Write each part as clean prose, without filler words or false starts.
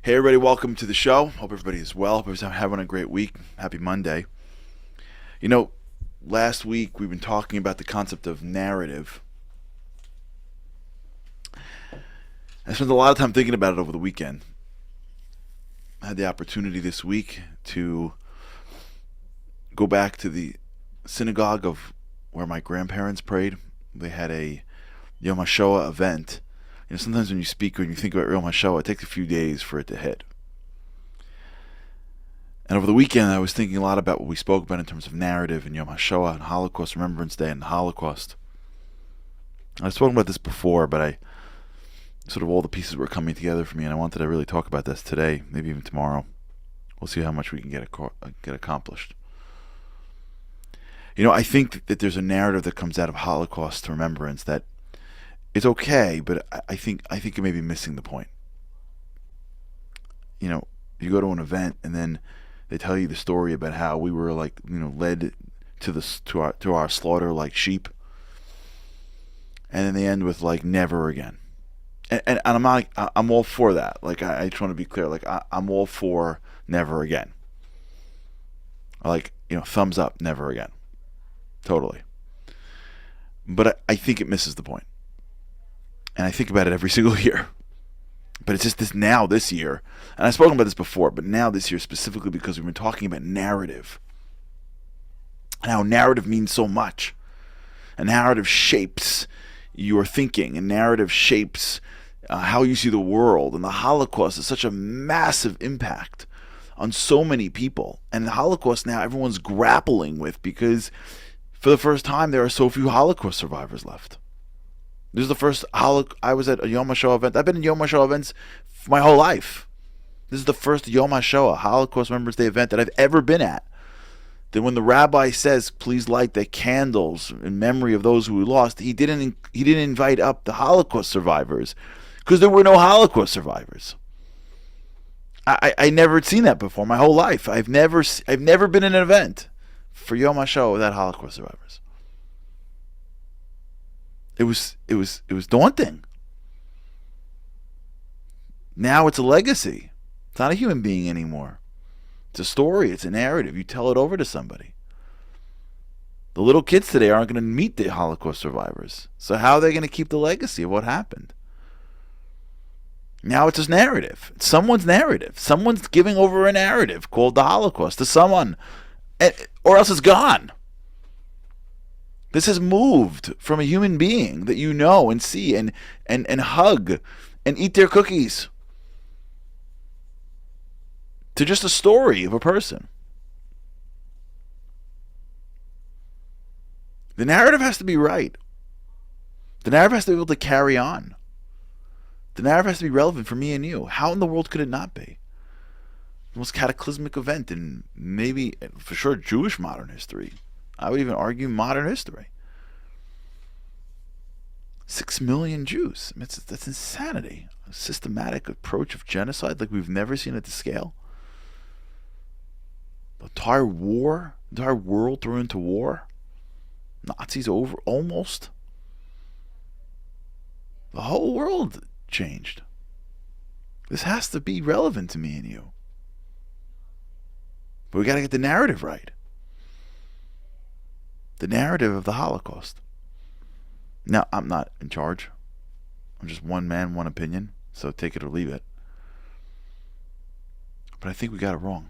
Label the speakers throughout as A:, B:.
A: Hey everybody, welcome to the show. Hope everybody is well. Hope everybody's having a great week. Happy Monday. You know, last week we've been talking about the concept of narrative. I spent a lot of time thinking about it over the weekend. I had the opportunity this week to go back to the synagogue of where my grandparents prayed. They had a Yom HaShoah event. Sometimes when you speak or when you think about Yom HaShoah, it takes a few days for it to hit. And over the weekend, I was thinking a lot about what we spoke about in terms of narrative and Yom HaShoah and Holocaust Remembrance Day and the Holocaust. I've spoken about this before, but sort of all the pieces were coming together for me, and I wanted to really talk about this today, maybe even tomorrow. We'll see how much we can get accomplished. I think that there's a narrative that comes out of Holocaust Remembrance that it's okay, but I think it may be missing the point. You go to an event and then they tell you the story about how we were led to our slaughter like sheep, and then they end with never again. And I'm all for that. I just want to be clear. I'm all for never again. Thumbs up, never again. Totally. But I think it misses the point. And I think about it every single year. But it's just this year, and I've spoken about this before, but now this year specifically because we've been talking about narrative. And how narrative means so much. And narrative shapes your thinking, and narrative shapes how you see the world. And the Holocaust is such a massive impact on so many people. And the Holocaust now everyone's grappling with because for the first time there are so few Holocaust survivors left. This is the first I was at a Yom HaShoah event. I've been in Yom HaShoah events for my whole life. This is the first Yom HaShoah, Holocaust Remembrance Day event that I've ever been at. Then when the rabbi says, please light the candles in memory of those who we lost, he didn't invite up the Holocaust survivors because there were no Holocaust survivors. I never had seen that before my whole life. I've never been in an event for Yom HaShoah without Holocaust survivors. It was daunting. Now it's a legacy. It's not a human being anymore. It's a story. It's a narrative. You tell it over to somebody. The little kids today aren't going to meet the Holocaust survivors. So how are they going to keep the legacy of what happened? Now it's a narrative. It's someone's narrative. Someone's giving over a narrative called the Holocaust to someone, or else it's gone. This has moved from a human being that you know and see and hug and eat their cookies to just a story of a person. The narrative has to be right. The narrative has to be able to carry on. The narrative has to be relevant for me and you. How in the world could it not be? The most cataclysmic event in maybe, for sure, Jewish modern history. I would even argue modern history. 6 million Jews. That's insanity. A systematic approach of genocide like we've never seen at the scale. The entire war, the entire world thrown into war. Nazis over, almost. The whole world changed. This has to be relevant to me and you. But we got to get the narrative right. The narrative of the Holocaust. Now, I'm not in charge. I'm just one man, one opinion. So take it or leave it. But I think we got it wrong.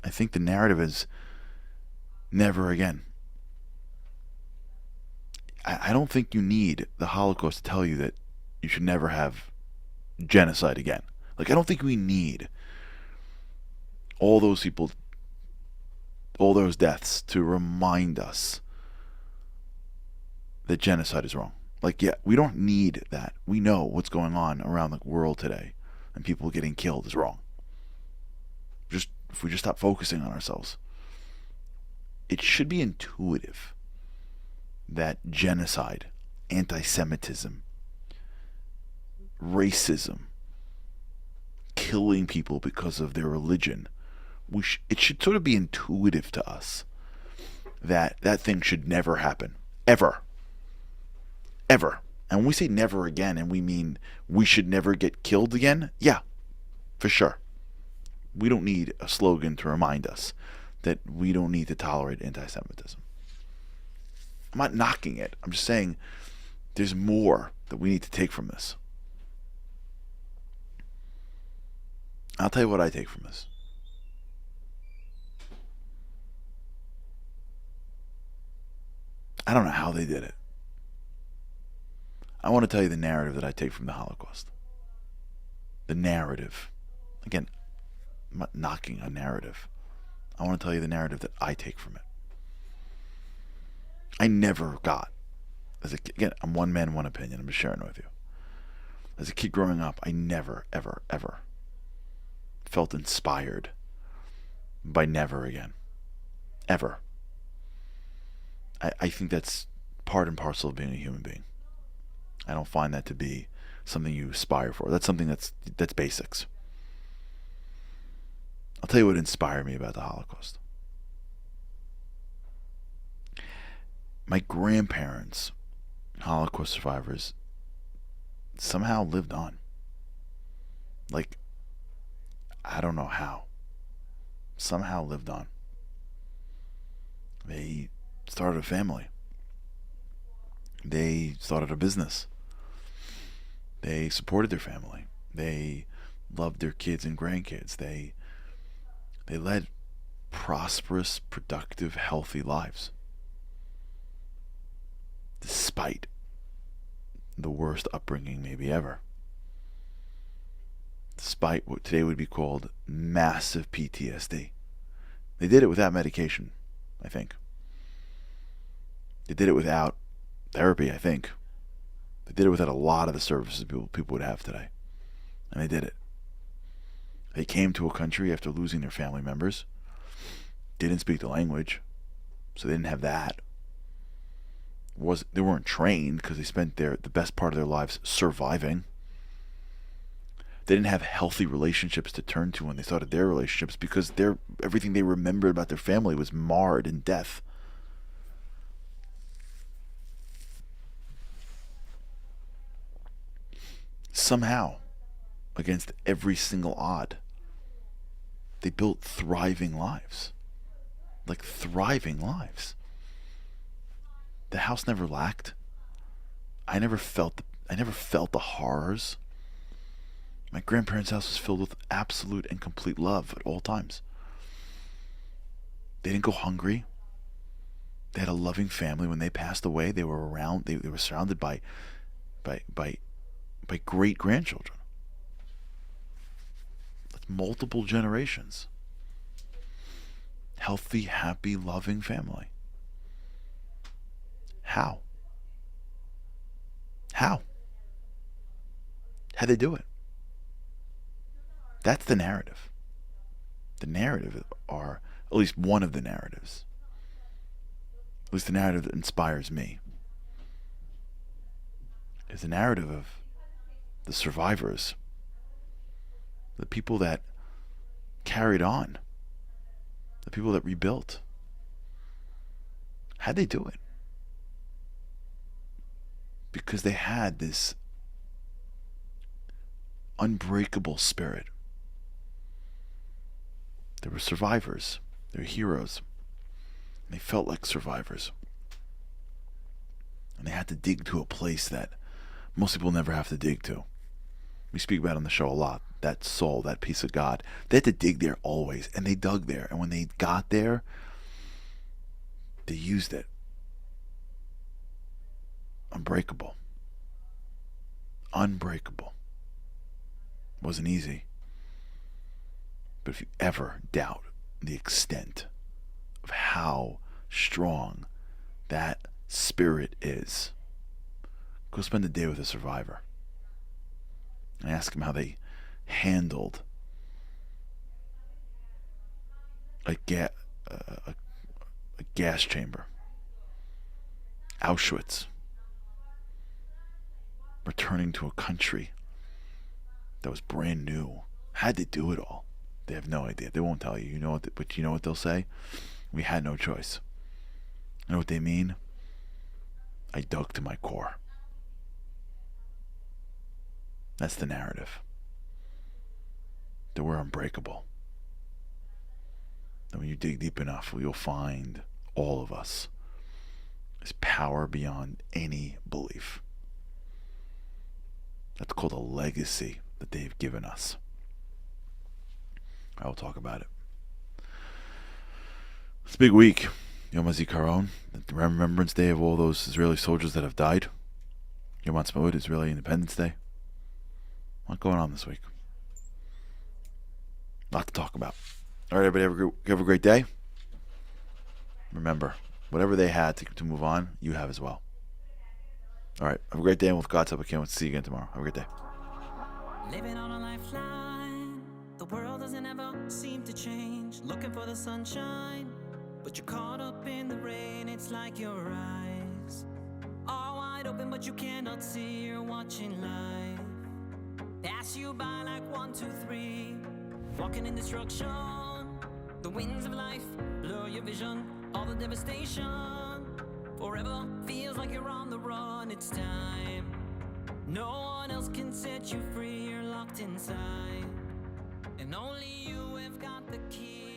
A: I think the narrative is never again. I don't think you need the Holocaust to tell you that you should never have genocide again. I don't think we need all those people, all those deaths to remind us that genocide is wrong. We don't need that. We know what's going on around the world today, and people getting killed is wrong. If we just stop focusing on ourselves. It should be intuitive that genocide, anti-Semitism, racism, killing people because of their religion, it should sort of be intuitive to us that that thing should never happen. Ever. Ever. And when we say never again, and we mean we should never get killed again, yeah, for sure. We don't need a slogan to remind us that we don't need to tolerate anti-Semitism. I'm not knocking it. I'm just saying there's more that we need to take from this. I'll tell you what I take from this. I don't know how they did it. I want to tell you the narrative that I take from the Holocaust. The narrative. Again, I'm not knocking a narrative. I want to tell you the narrative that I take from it. I never got, again, I'm one man, one opinion. I'm just sharing it with you. As a kid growing up, I never, ever, ever felt inspired by never again. Ever. I think that's part and parcel of being a human being. I don't find that to be something you aspire for. That's something that's basics. I'll tell you what inspired me about the Holocaust. My grandparents, Holocaust survivors, somehow lived on. Like, I don't know how. Somehow lived on. They started a family. They started a business. They supported their family. They loved their kids and grandkids. They led prosperous, productive, healthy lives. Despite the worst upbringing maybe ever. Despite what today would be called massive PTSD. They did it without medication, I think. They did it without therapy, I think. They did it without a lot of the services people would have today. And they did it. They came to a country after losing their family members. Didn't speak the language, so they didn't have that. They weren't trained because they spent the best part of their lives surviving. They didn't have healthy relationships to turn to when they started their relationships because everything they remembered about their family was marred in death. Somehow, against every single odd, they built thriving lives. Like thriving lives. The house never lacked. I never felt the horrors. My grandparents' house was filled with absolute and complete love at all times. They didn't go hungry. They had a loving family. When they passed away, they were around. They were surrounded by great grandchildren. That's multiple generations. Healthy, happy, loving family. How? How'd they do it? That's the narrative. The narrative are, at least one of the narratives, at least the narrative that inspires me, is the narrative of the survivors, the people that carried on, the people that rebuilt. How'd they do it? Because they had this unbreakable spirit. They were survivors. They were heroes. They felt like survivors. And they had to dig to a place that most people never have to dig to. We speak about it on the show a lot. That soul, that piece of God. They had to dig there always. And they dug there. And when they got there, they used it. Unbreakable. Unbreakable. Wasn't easy. But if you ever doubt the extent of how strong that spirit is, go spend a day with a survivor and ask them how they handled a gas chamber, Auschwitz, returning to a country that was brand new. How'd they do it all? They have no idea. They won't tell you. But you know what they'll say? We had no choice. You know what they mean? I dug to my core. That's the narrative. That we're unbreakable. That when you dig deep enough, you'll find all of us is power beyond any belief. That's called a legacy that they've given us. I will talk about it. It's a big week. Yom HaZikaron, the Remembrance Day of all those Israeli soldiers that have died. Yom HaShoah, Israeli Independence Day. A lot going on this week. A lot to talk about. All right, everybody, have a great day. Remember, whatever they had to move on, you have as well. All right, have a great day, and with God's help, I can't wait to see you again tomorrow. Have a great day.
B: Living on a lifeline, the world doesn't ever seem to change. Looking for the sunshine, but you're caught up in the rain. It's like your eyes are wide open, but you cannot see. You're watching life pass you by like 1, 2, 3. Walking in destruction, the winds of life blur your vision. All the devastation forever feels like you're on the run. It's time. No one else can set you free. You're locked inside, and only you have got the key.